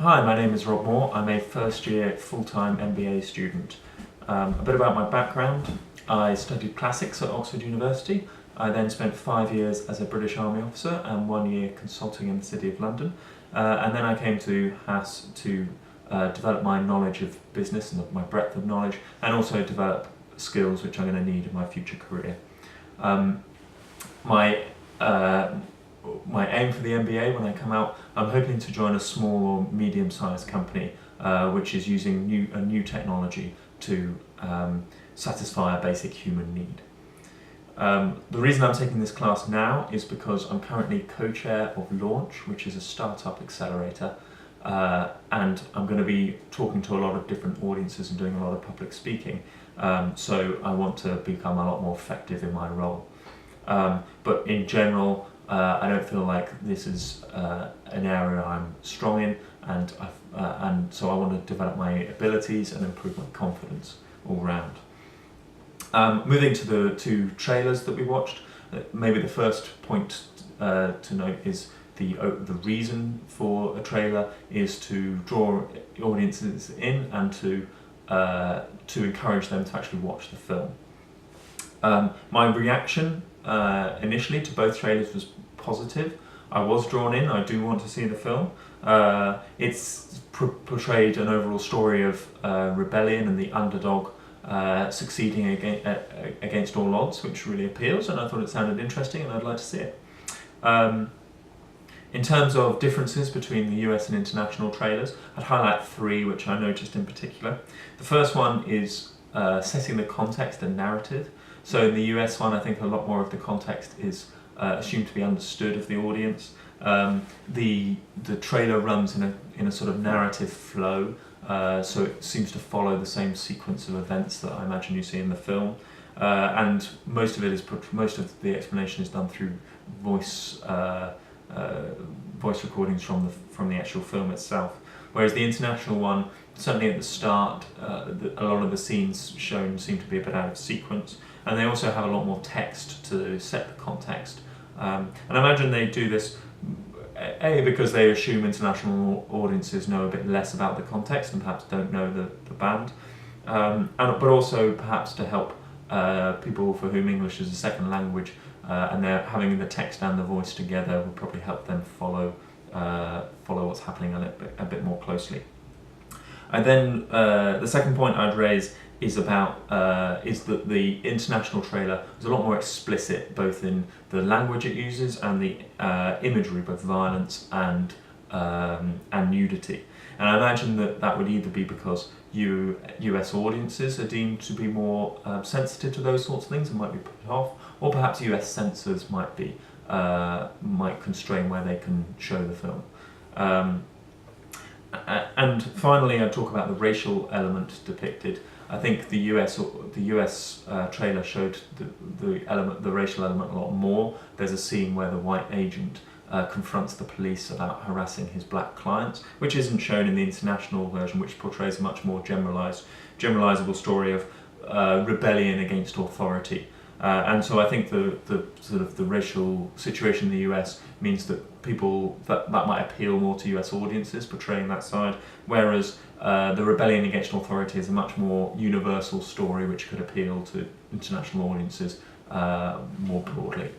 Hi, my name is Rob Moore. I'm a first year full-time MBA student. A bit about my background. I studied classics at Oxford University. I then spent 5 years as a British Army officer and 1 year consulting in the City of London. And then I came to HAS to develop my knowledge of business and my breadth of knowledge, and also develop skills which I'm going to need in my future career. My aim for the MBA when I come out, I'm hoping to join a small or medium-sized company which is using a new technology to satisfy a basic human need. The reason I'm taking this class now is because I'm currently co-chair of Launch, which is a startup accelerator, and I'm going to be talking to a lot of different audiences and doing a lot of public speaking, so I want to become a lot more effective in my role. But in general, I don't feel like this is an area I'm strong in, and so I want to develop my abilities and improve my confidence all round. Moving to the two trailers that we watched, maybe the first point to note is the reason for a trailer is to draw audiences in and to encourage them to actually watch the film. My reaction initially to both trailers was positive. I was drawn in. I do want to see the film. It's portrayed an overall story of rebellion and the underdog succeeding against all odds, which really appeals, and I thought it sounded interesting and I'd like to see it. In terms of differences between the US and international trailers, I'd highlight three which I noticed in particular. The first one is setting the context and narrative. So in the US one, I think a lot more of the context is assumed to be understood of the audience. The trailer runs in a sort of narrative flow, so it seems to follow the same sequence of events that I imagine you see in the film, and most of the explanation is done through voice recordings from the actual film itself. Whereas the international one, certainly at the start, a lot of the scenes shown seem to be a bit out of sequence, and they also have a lot more text to set the context. And I imagine they do this because they assume international audiences know a bit less about the context and perhaps don't know the band, but also perhaps to help people for whom English is a second language, and they're having the text and the voice together will probably help them follow what's happening on it a bit more closely. And then the second point I'd raise is that the international trailer is a lot more explicit, both in the language it uses and the imagery, both violence and nudity. And I imagine that would either be because US audiences are deemed to be more sensitive to those sorts of things and might be put off, or perhaps US censors might constrain where they can show the film. And finally, I'd talk about the racial element depicted. I think the US trailer showed the racial element a lot more. There's a scene where the white agent confronts the police about harassing his black clients, which isn't shown in the international version, which portrays a much more generalizable story of rebellion against authority. And so I think the racial situation in the US means that that might appeal more to US audiences portraying that side, whereas the rebellion against authority is a much more universal story which could appeal to international audiences more broadly.